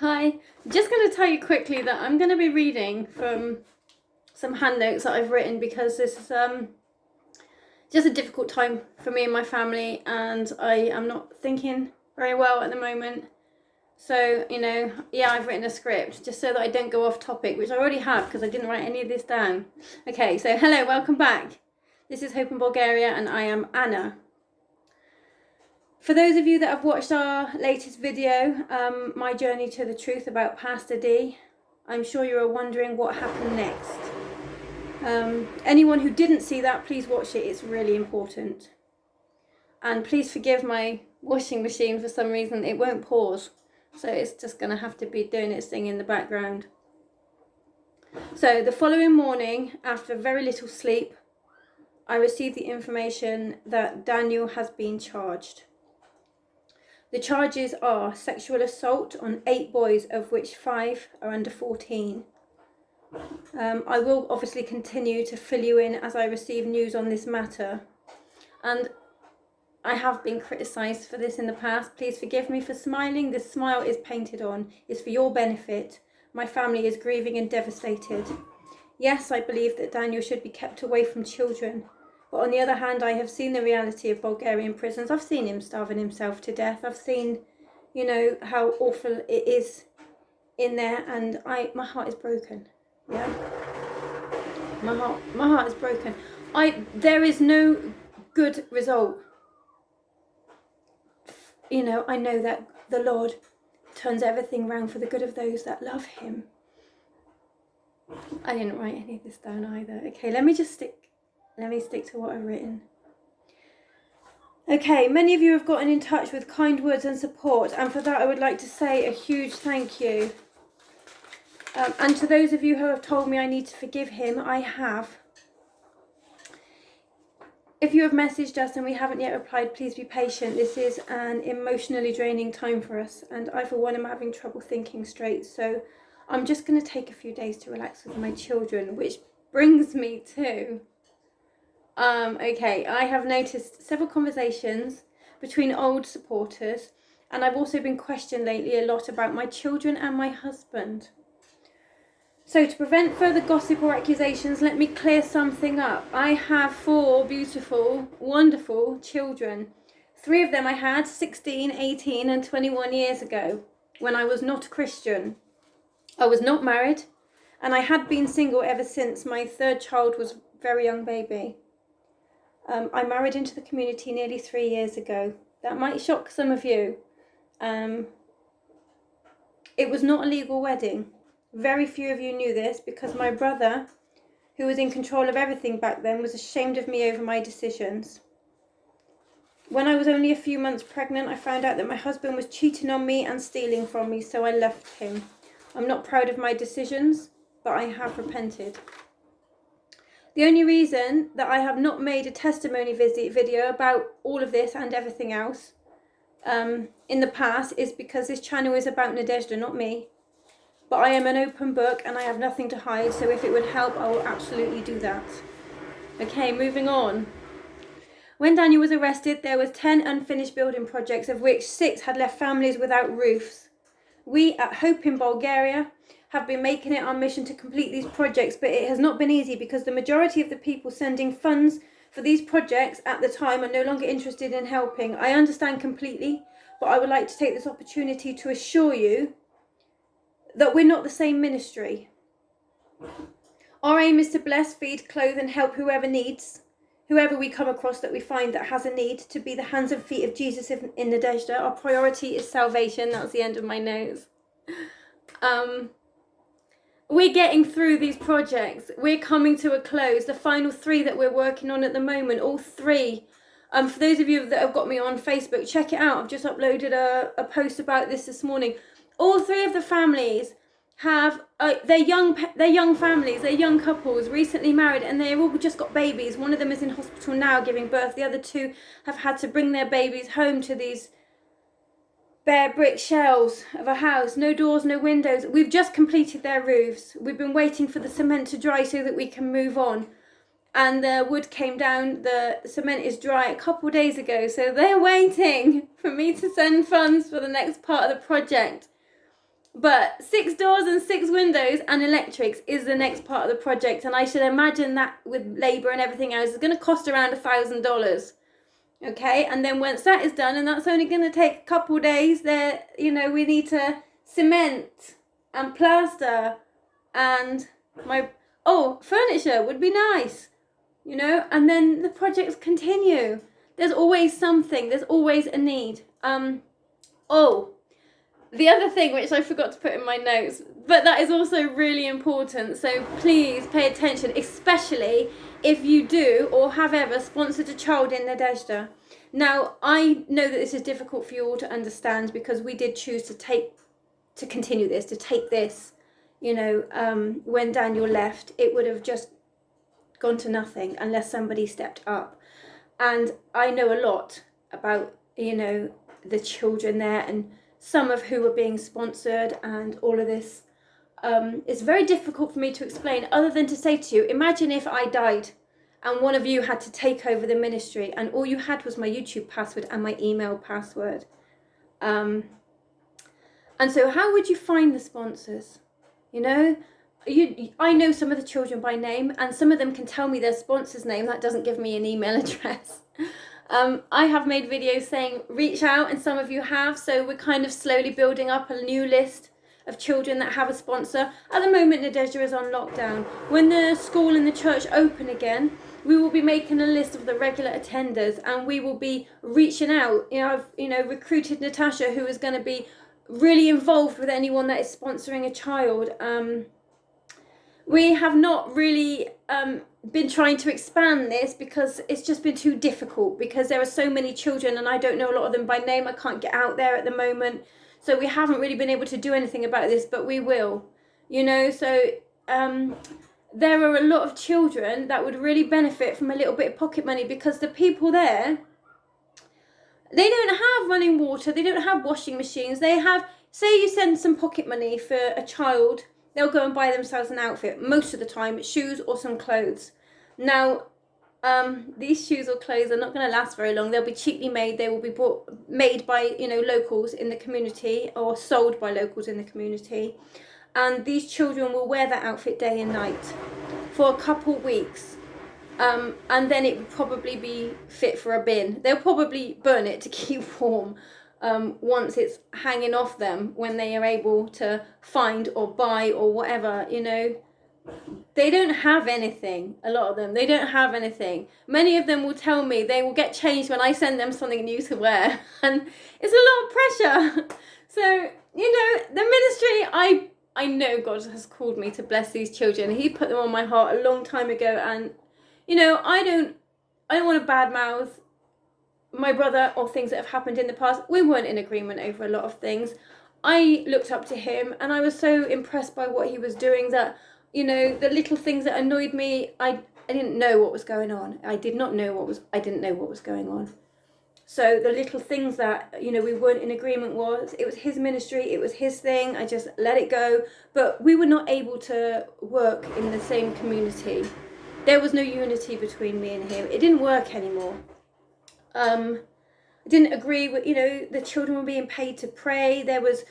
Hi, just going to tell you quickly that I'm going to be reading from some handnotes that I've written because this is just a difficult time for me and my family, and I am not thinking very well at the moment. So, yeah, I've written a script just so that I don't go off topic, which I already have because I didn't write any of this down. Okay, so hello, welcome back. This is Hope in Bulgaria and I am Anna. For those of you that have watched our latest video, my journey to the truth about Pastor D, I'm sure you are wondering what happened next. Anyone who didn't see that, please watch it, it's really important. And please forgive my washing machine, for some reason it won't pause, so it's just going to have to be doing its thing in the background. So the following morning, after very little sleep, I received the information that Daniel has been charged. The charges are sexual assault on 8 boys, of which 5 are under 14. I will obviously continue to fill you in as I receive news on this matter. And I have been criticised for this in the past. Please forgive me for smiling. This smile is painted on. It's for your benefit. My family is grieving and devastated. Yes, I believe that Daniel should be kept away from children. But on the other hand, I have seen the reality of Bulgarian prisons. I've seen him starving himself to death. I've seen, how awful it is in there, and my heart is broken. Yeah, my heart is broken. There is no good result. I know that the Lord turns everything round for the good of those that love Him. I didn't write any of this down either. Okay, let me stick to what I've written. Okay, many of you have gotten in touch with kind words and support, and for that I would like to say a huge thank you. And to those of you who have told me I need to forgive him, I have. If you have messaged us and we haven't yet replied, please be patient. This is an emotionally draining time for us, and I, for one, am having trouble thinking straight. So I'm just going to take a few days to relax with my children, which brings me to... okay, I have noticed several conversations between old supporters, and I've also been questioned lately a lot about my children and my husband. So to prevent further gossip or accusations, let me clear something up. I have 4 beautiful, wonderful children. 3 of them I had 16, 18 and 21 years ago when I was not a Christian. I was not married, and I had been single ever since my 3rd child was a very young baby. I married into the community nearly 3 years ago. That might shock some of you. It was not a legal wedding. Very few of you knew this because my brother, who was in control of everything back then, was ashamed of me over my decisions. When I was only a few months pregnant, I found out that my husband was cheating on me and stealing from me, so I left him. I'm not proud of my decisions, but I have repented. The only reason that I have not made a testimony video about all of this and everything else in the past is because this channel is about Nadezhda, not me. But I am an open book and I have nothing to hide, so if it would help, I will absolutely do that. Okay, moving on. When Daniel was arrested, there was 10 unfinished building projects, of which 6 had left families without roofs. We at Hope in Bulgaria have been making it our mission to complete these projects, but it has not been easy because the majority of the people sending funds for these projects at the time are no longer interested in helping. I understand completely, but I would like to take this opportunity to assure you that we're not the same ministry. Our aim is to bless, feed, clothe and help whoever needs, whoever we come across that we find that has a need, to be the hands and feet of Jesus in Nadezhda. Our priority is salvation. That's the end of my notes. We're getting through these projects. We're coming to a close. The final 3 that we're working on at the moment, all 3. For those of you that have got me on Facebook, check it out. I've just uploaded a post about this morning. All 3 of the families have they're young families, they're young couples, recently married, and they've all just got babies. One of them is in hospital now giving birth. The other 2 have had to bring their babies home to these bare brick shells of a house, no doors, no windows. We've just completed their roofs. We've been waiting for the cement to dry so that we can move on. And the wood came down, the cement is dry a couple of days ago, so they're waiting for me to send funds for the next part of the project. But 6 doors and 6 windows and electrics is the next part of the project, and I should imagine that with labour and everything else, it's going to cost around $1,000. Okay, and then once that is done, and that's only going to take a couple days, there, you know, we need to cement and plaster and furniture would be nice, you know, and then the projects continue. There's always something, there's always a need. The other thing which I forgot to put in my notes, but that is also really important, so please pay attention, especially if you do or have ever sponsored a child in Nadezhda. Now, I know that this is difficult for you all to understand because we did choose to take this, you know, when Daniel left, it would have just gone to nothing unless somebody stepped up. And I know a lot about, you know, the children there and some of who were being sponsored and all of this. It's very difficult for me to explain other than to say to you, imagine if I died and one of you had to take over the ministry and all you had was my YouTube password and my email password. And so how would you find the sponsors? You know, I know some of the children by name and some of them can tell me their sponsor's name. That doesn't give me an email address. I have made videos saying reach out, and some of you have, so we're kind of slowly building up a new list of children that have a sponsor. At the moment, Nadezhda is on lockdown. When the school and the church open again, we will be making a list of the regular attenders and we will be reaching out. You know, I've recruited Natasha, who is going to be really involved with anyone that is sponsoring a child. We have not really been trying to expand this because it's just been too difficult because there are so many children and I don't know a lot of them by name. I can't get out there at the moment. So we haven't really been able to do anything about this, but we will, you know. So there are a lot of children that would really benefit from a little bit of pocket money because the people there, they don't have running water. They don't have washing machines. They have, say you send some pocket money for a child, they'll go and buy themselves an outfit. Most of the time, shoes or some clothes. Now, these shoes or clothes are not going to last very long. They'll be cheaply made. They will be made by, you know, locals in the community or sold by locals in the community. And these children will wear that outfit day and night for a couple weeks. And then it will probably be fit for a bin. They'll probably burn it to keep warm. Once it's hanging off them, when they are able to find or buy or whatever, you know. They don't have anything, a lot of them. They don't have anything. Many of them will tell me they will get changed when I send them something new to wear. And it's a lot of pressure. So, you know, the ministry, I know God has called me to bless these children. He put them on my heart a long time ago. And, you know, I don't want to badmouth my brother or things that have happened in the past. We weren't in agreement over a lot of things. I looked up to him and I was so impressed by what he was doing that, you know, the little things that annoyed me, I didn't know what was going on. I didn't know what was going on. So the little things that, you know, we weren't in agreement it was his ministry, it was his thing, I just let it go. But we were not able to work in the same community. There was no unity between me and him. It didn't work anymore. I didn't agree with, you know, the children were being paid to pray. There was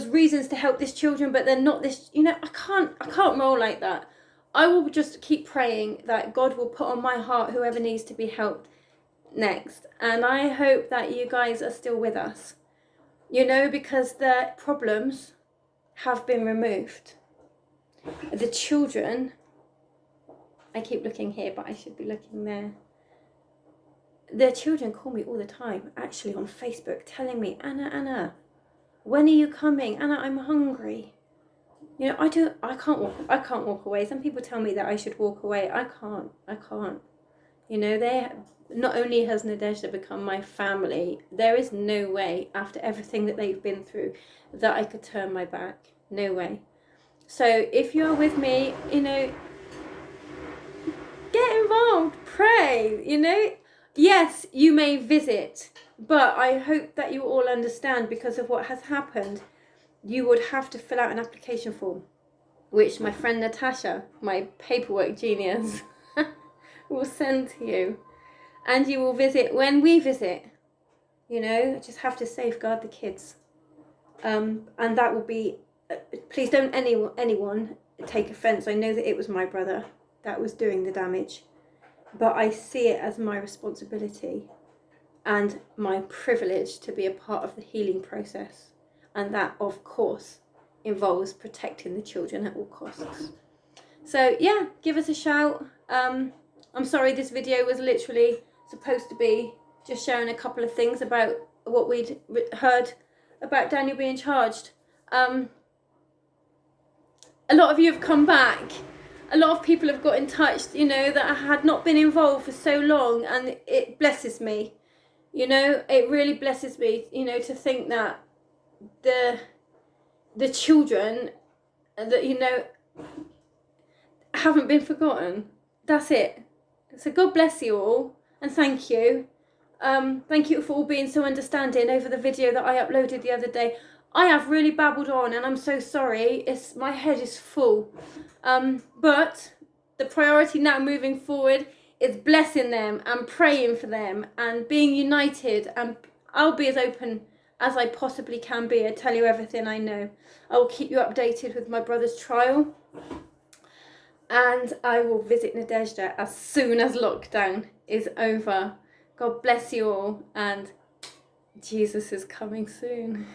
reasons to help these children, but they're not this, you know, I can't roll like that. I will just keep praying that God will put on my heart whoever needs to be helped next. And I hope that you guys are still with us, you know, because the problems have been removed. The children, I keep looking here, but I should be looking there. The children call me all the time, actually on Facebook, telling me, Anna, when are you coming? Anna, I'm hungry. You know, I can't walk away. Some people tell me that I should walk away. I can't. You know, not only has Nadezhda become my family, there is no way, after everything that they've been through, that I could turn my back. No way. So if you're with me, you know, get involved, pray, you know. Yes, you may visit, but I hope that you all understand, because of what has happened, you would have to fill out an application form, which my friend Natasha, my paperwork genius, will send to you. And you will visit when we visit. You know, just have to safeguard the kids. And that will be, please don't anyone take offence. I know that it was my brother that was doing the damage, but I see it as my responsibility and my privilege to be a part of the healing process. And that, of course, involves protecting the children at all costs. So yeah, give us a shout. I'm sorry this video was literally supposed to be just sharing a couple of things about what we'd heard about Daniel being charged. A lot of you have come back. A lot of people have got in touch, you know, that had not been involved for so long, and it blesses me. You know, it really blesses me, you know, to think that the children that, you know, haven't been forgotten. That's it. So God bless you all, and thank you. Thank you for all being so understanding over the video that I uploaded the other day. I have really babbled on, and I'm so sorry. My head is full. But the priority now moving forward is blessing them and praying for them and being united, and I'll be as open as I possibly can be. I tell you everything I know. I will keep you updated with my brother's trial, and I will visit Nadezhda as soon as lockdown is over. God bless you all, and Jesus is coming soon.